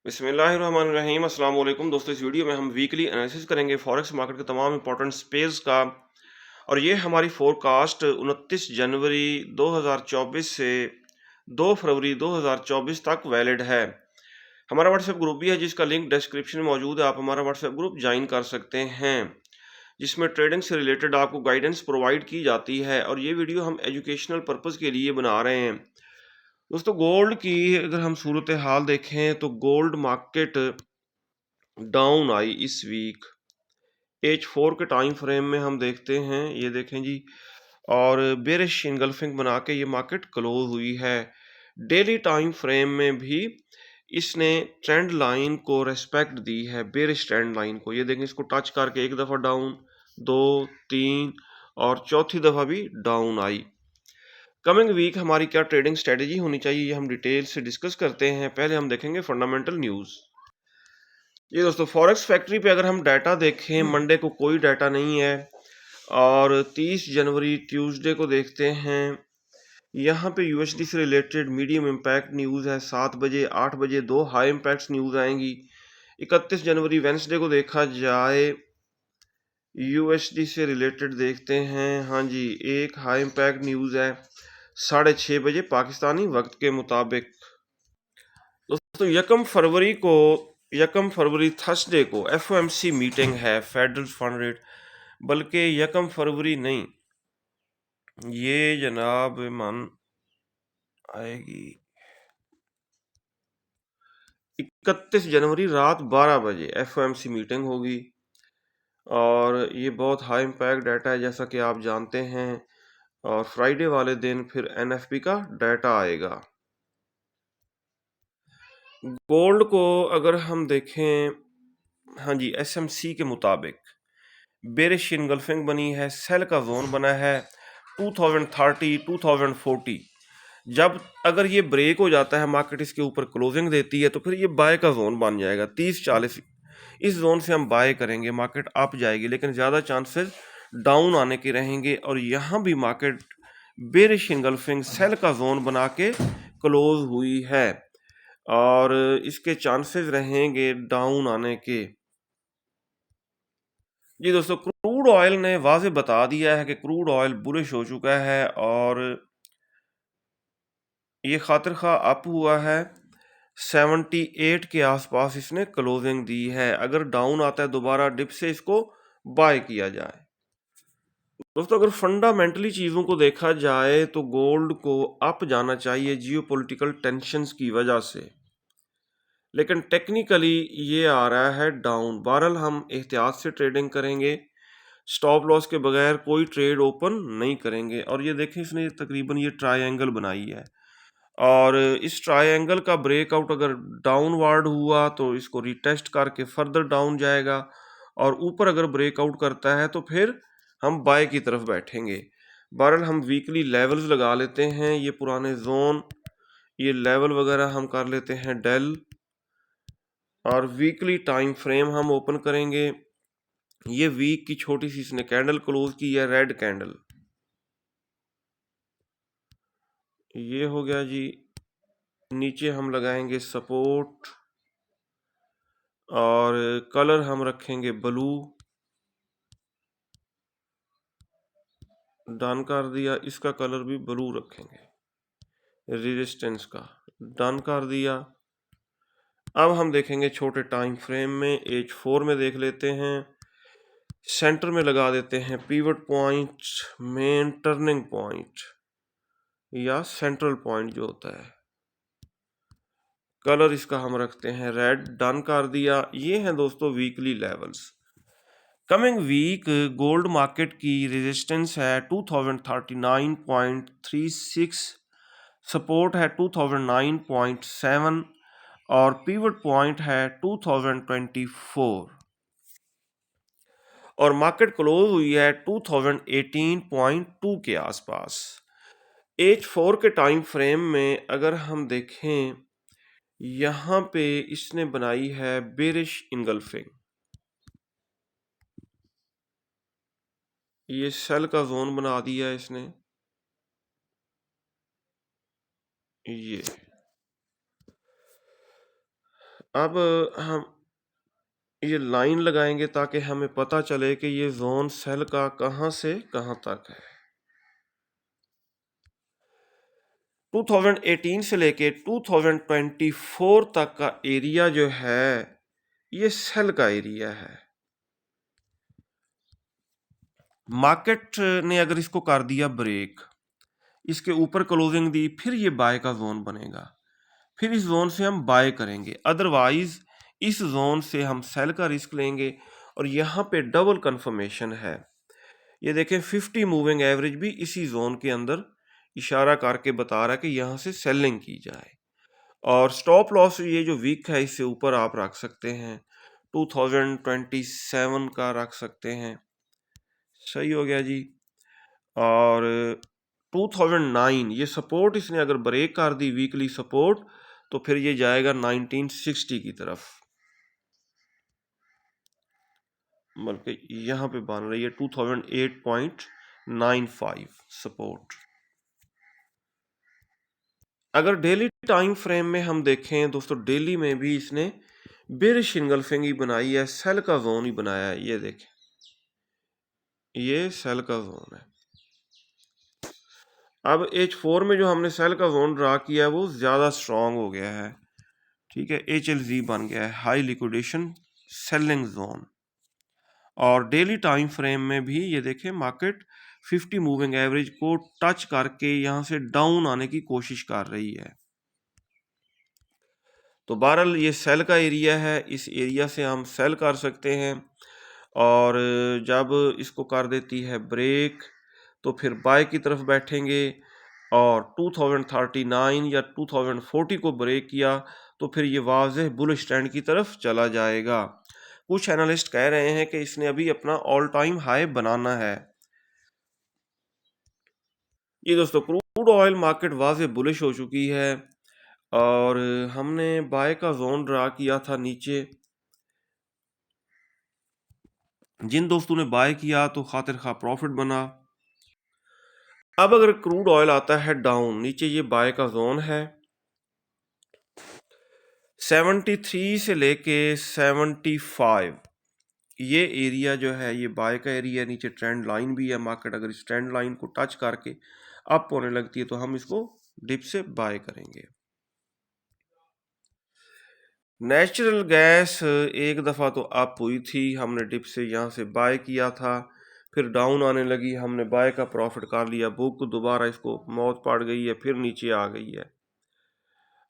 बिस्मिल्लाहिर्रहमानिर्रहीम अस्सलाम वालेकुम दोस्तों। इस वीडियो में हम वीकली एनालिसिस करेंगे फॉरेक्स मार्केट के तमाम इंपॉर्टेंट स्पेस का। और ये हमारी फोरकास्ट 29 जनवरी 2024 से 2 फरवरी 2024 तक वैलिड है। हमारा व्हाट्सएप ग्रुप भी है जिसका लिंक डिस्क्रिप्शन में मौजूद है। आप हमारा व्हाट्सएप ग्रुप ज्वाइन कर सकते हैं जिसमें ट्रेडिंग से रिलेटेड आपको गाइडेंस प्रोवाइड की जाती है। और ये वीडियो हम एजुकेशनल पर्पज़ के लिए बना रहे हैं। दोस्तों, गोल्ड की अगर हम सूरत हाल देखें तो गोल्ड मार्केट डाउन आई इस वीक। H4 के टाइम फ्रेम में हम देखते हैं, ये देखें जी, और बेरिश इनगल्फिंग बना के ये मार्केट क्लोज हुई है। डेली टाइम फ्रेम में भी इसने ट्रेंड लाइन को रेस्पेक्ट दी है, बेरिश ट्रेंड लाइन को। ये देखें, इसको टच करके एक दफ़ा डाउन, दो, तीन और चौथी दफ़ा भी डाउन आई। कमिंग वीक हमारी क्या ट्रेडिंग स्ट्रेटेजी होनी चाहिए, ये हम डिटेल से डिस्कस करते हैं। पहले हम देखेंगे फंडामेंटल न्यूज़। ये दोस्तों, फॉरेक्स फैक्ट्री पे अगर हम डाटा देखें, मंडे को कोई डाटा नहीं है। और 30 जनवरी ट्यूसडे को देखते हैं, यहाँ पे यूएसडी से रिलेटेड मीडियम इम्पैक्ट न्यूज़ है। 7 बजे 8 बजे 2 हाई इम्पैक्ट न्यूज़ आएंगी। 31 जनवरी वेंसडे को देखा जाए, यूएसडी से रिलेटेड देखते हैं, हाँ जी, एक हाई इम्पैक्ट न्यूज़ है 6:30 बजे पाकिस्तानी वक्त के मुताबिक। दोस्तों, यकम फरवरी थर्सडे को एफओएमसी मीटिंग है, फेडरल फंड रेट। बल्कि यकम फरवरी नहीं, ये जनाब मन आएगी 31 जनवरी रात 12 बजे एफओएमसी मीटिंग होगी। और ये बहुत हाई इम्पैक्ट डाटा है जैसा कि आप जानते हैं। और फ्राइडे वाले दिन फिर एनएफपी का डाटा आएगा। गोल्ड को अगर हम देखें, हाँ जी, एसएमसी के मुताबिक बेरिश इनगल्फिंग बनी है, सेल का जोन बना है 2030 2040। जब अगर ये ब्रेक हो जाता है, मार्केट इसके ऊपर क्लोजिंग देती है, तो फिर ये बाय का जोन बन जाएगा 30-40। इस जोन से हम बाय करेंगे, मार्केट अप जाएगी, लेकिन ज़्यादा चांसेस डाउन आने के रहेंगे। और यहाँ भी मार्केट बेरिश इनगल्फिंग सेल का जोन बना के क्लोज हुई है और इसके चांसेस रहेंगे डाउन आने के। जी दोस्तों, क्रूड ऑयल ने वाज़े बता दिया है कि क्रूड ऑयल बुलिश हो चुका है और ये खातिर खा अप हुआ है। 78 के आसपास इसने क्लोजिंग दी है। अगर डाउन आता है दोबारा डिप से इसको बाय किया जाए। दोस्तों, अगर फंडामेंटली चीज़ों को देखा जाए तो गोल्ड को अप जाना चाहिए जियोपॉलिटिकल टेंशंस की वजह से, लेकिन टेक्निकली ये आ रहा है डाउन। बहरहाल हम एहतियात से ट्रेडिंग करेंगे, स्टॉप लॉस के बगैर कोई ट्रेड ओपन नहीं करेंगे। और ये देखें, इसने तकरीबन ये ट्रायंगल बनाई है और इस ट्रायंगल का ब्रेकआउट अगर डाउनवर्ड हुआ तो इसको रिटेस्ट करके फर्दर डाउन जाएगा। और ऊपर अगर ब्रेकआउट करता है तो फिर हम बाय की तरफ बैठेंगे। बहरहाल हम वीकली लेवल्स लगा लेते हैं, ये पुराने जोन, ये लेवल वगैरह हम कर लेते हैं डेल। और वीकली टाइम फ्रेम हम ओपन करेंगे। ये वीक की छोटी सी इसने कैंडल क्लोज की है, रेड कैंडल। ये हो गया जी। नीचे हम लगाएंगे सपोर्ट और कलर हम रखेंगे ब्लू। डन कर दिया, इसका कलर भी ब्लू रखेंगे, रेजिस्टेंस का डन कर दिया। अब हम देखेंगे छोटे टाइम फ्रेम में, H4 में देख लेते हैं। सेंटर में लगा देते हैं pivot point, main turning point या सेंट्रल पॉइंट जो होता है। कलर इसका हम रखते हैं रेड, डन कर दिया। ये हैं दोस्तों weekly levels. Coming week gold market की रेजिस्टेंस है 2039.36, सपोर्ट है 2009.7 और पिवट पॉइंट है 2024। और मार्केट क्लोज हुई है 2018.2 के आसपास। H4 के टाइम फ्रेम में अगर हम देखें, यहाँ पे इसने बनाई है बेरिश इनगल्फिंग। ये सेल का जोन बना दिया इसने। ये अब हम ये लाइन लगाएंगे ताकि हमें पता चले कि ये जोन सेल का कहां से कहां तक है। 2018 से लेके 2024 तक का एरिया जो है ये सेल का एरिया है। मार्केट ने अगर इसको कर दिया ब्रेक, इसके ऊपर क्लोजिंग दी, फिर ये बाय का जोन बनेगा, फिर इस जोन से हम बाय करेंगे, अदरवाइज इस जोन से हम सेल का रिस्क लेंगे। और यहाँ पे डबल कंफर्मेशन है, ये देखें 50 मूविंग एवरेज भी इसी जोन के अंदर इशारा करके बता रहा है कि यहाँ से सेलिंग की जाए। और स्टॉप लॉस ये जो वीक है इससे ऊपर आप रख सकते हैं, 2027 का रख सकते हैं। सही हो गया जी। और 2009 ये सपोर्ट इसने अगर ब्रेक कर दी, वीकली सपोर्ट, तो फिर ये जाएगा 1960 की तरफ, बल्कि यहाँ पे बन रही है 2008.95 सपोर्ट। अगर डेली टाइम फ्रेम में हम देखें दोस्तों, डेली में भी इसने बेरिश इंगल्फिंग ही बनाई है, सेल का जोन ही बनाया है। ये देखें, ये सेल का जोन है। अब H4 में जो हमने सेल का जोन ड्रा किया है वो ज़्यादा स्ट्रांग हो गया है, ठीक है, HLZ बन गया है, हाई लिक्विडेशन सेलिंग जोन। और डेली टाइम फ्रेम में भी ये देखें, मार्केट 50 मूविंग एवरेज को टच करके यहाँ से डाउन आने की कोशिश कर रही है। तो बहरहाल ये सेल का एरिया है, इस एरिया से हम सेल कर सकते हैं। और जब इसको कर देती है ब्रेक तो फिर बाय की तरफ बैठेंगे। और 2039 या 2040 को ब्रेक किया तो फिर ये वाज़ेह बुलिश ट्रेंड की तरफ चला जाएगा। कुछ एनालिस्ट कह रहे हैं कि इसने अभी अपना ऑल टाइम हाई बनाना है। ये दोस्तों क्रूड ऑयल मार्केट वाज़ेह बुलिश हो चुकी है और हमने बाय का जोन ड्रा किया था नीचे। जिन दोस्तों ने बाय किया तो खातिर खा प्रॉफिट बना। अब अगर क्रूड ऑयल आता है डाउन, नीचे ये बाय का जोन है 73 से लेके 75, ये एरिया जो है ये बाय का एरिया, नीचे ट्रेंड लाइन भी है। मार्केट अगर इस ट्रेंड लाइन को टच करके अप होने लगती है तो हम इसको डिप से बाय करेंगे। नेचुरल गैस एक दफ़ा तो अप हुई थी, हमने डिप से यहाँ से बाय किया था, फिर डाउन आने लगी, हमने बाय का प्रॉफिट कर लिया, बुक दोबारा इसको मौत पड़ गई है, फिर नीचे आ गई है।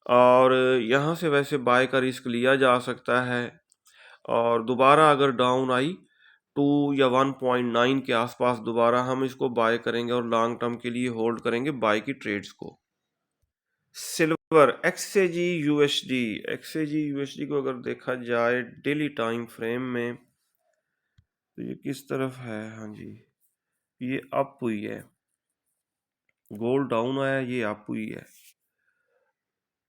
और यहाँ से वैसे बाय का रिस्क लिया जा सकता है। और दोबारा अगर डाउन आई 2 या 1.9 के आसपास दोबारा हम इसको बाय करेंगे और लॉन्ग टर्म के लिए होल्ड करेंगे बाय की ट्रेड्स को। सिल्वर XAG USD को अगर देखा जाए डेली टाइम फ्रेम में तो ये किस तरफ है, हाँ जी, ये अप हुई है, गोल्ड डाउन आया, ये अप हुई है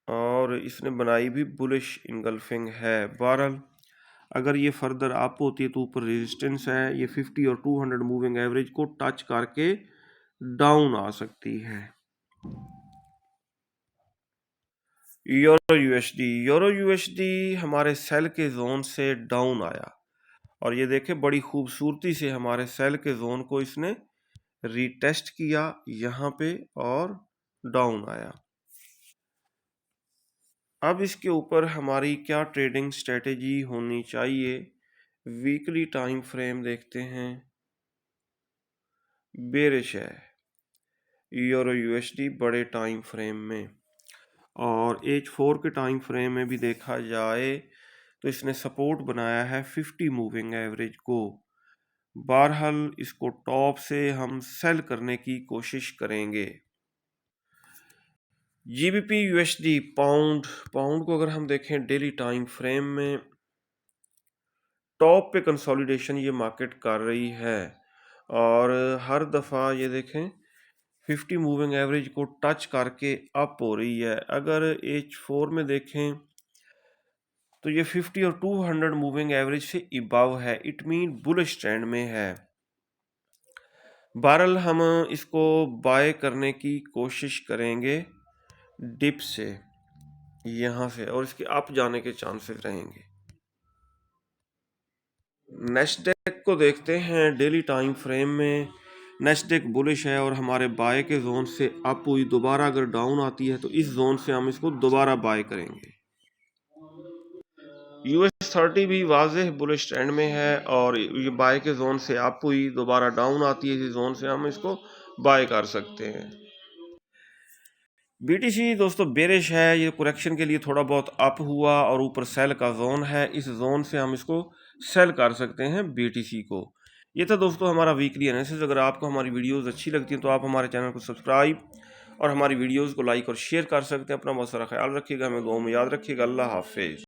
और इसने बनाई भी बुलिश इंगल्फिंग है। बहरहाल अगर ये फर्दर अप होती है तो ऊपर रेजिस्टेंस है, ये 50 और 200 मूविंग एवरेज को टच करके डाउन आ सकती है। यूरो यूएसडी हमारे सेल के जोन से डाउन आया और ये देखें बड़ी खूबसूरती से हमारे सेल के जोन को इसने रीटेस्ट किया यहाँ पे और डाउन आया। अब इसके ऊपर हमारी क्या ट्रेडिंग स्ट्रेटेजी होनी चाहिए, वीकली टाइम फ्रेम देखते हैं। बेरिश है यूरो यूएसडी बड़े टाइम फ्रेम में, और H4 के टाइम फ्रेम में भी देखा जाए तो इसने सपोर्ट बनाया है 50 मूविंग एवरेज को। बहरहाल इसको टॉप से हम सेल करने की कोशिश करेंगे। GBP USD पाउंड को अगर हम देखें डेली टाइम फ्रेम में, टॉप पे कंसोलिडेशन ये मार्केट कर रही है और हर दफ़ा ये देखें 50 मूविंग एवरेज को टच करके अप हो रही है। अगर H4 में देखें तो ये 50 और 200 मूविंग एवरेज से इबव है, इट मीन बुलिश ट्रेंड में है। बहरहाल हम इसको बाय करने की कोशिश करेंगे डिप से। यहाँ से, और इसके अप जाने के चांसेस रहेंगे। नेस्डेक को देखते हैं डेली टाइम फ्रेम में। नेस्डेक बुलिश है और हमारे बाय के जोन से अप हुई, दोबारा अगर डाउन आती है तो इस जोन से हम इसको दोबारा बाय करेंगे। US 30 भी वाज़ेह बुलिश ट्रेंड में है और ये बाय के जोन से अप हुई, दोबारा डाउन आती है इस जोन से हम इसको बाय कर सकते हैं। BTC दोस्तों बेरिश है, ये करेक्शन के लिए थोड़ा बहुत अप हुआ और ऊपर सेल का जोन है, इस जोन से हम इसको सेल कर सकते हैं BTC को। ये था दोस्तों हमारा वीकली एनालिसिस। अगर आपको हमारी वीडियोस अच्छी लगती हैं तो आप हमारे चैनल को सब्सक्राइब और हमारी वीडियोस को लाइक और शेयर कर सकते हैं। अपना बहुत सारा ख्याल रखिएगा, हमें दुआ में याद रखिएगा। अल्लाह हाफिज़।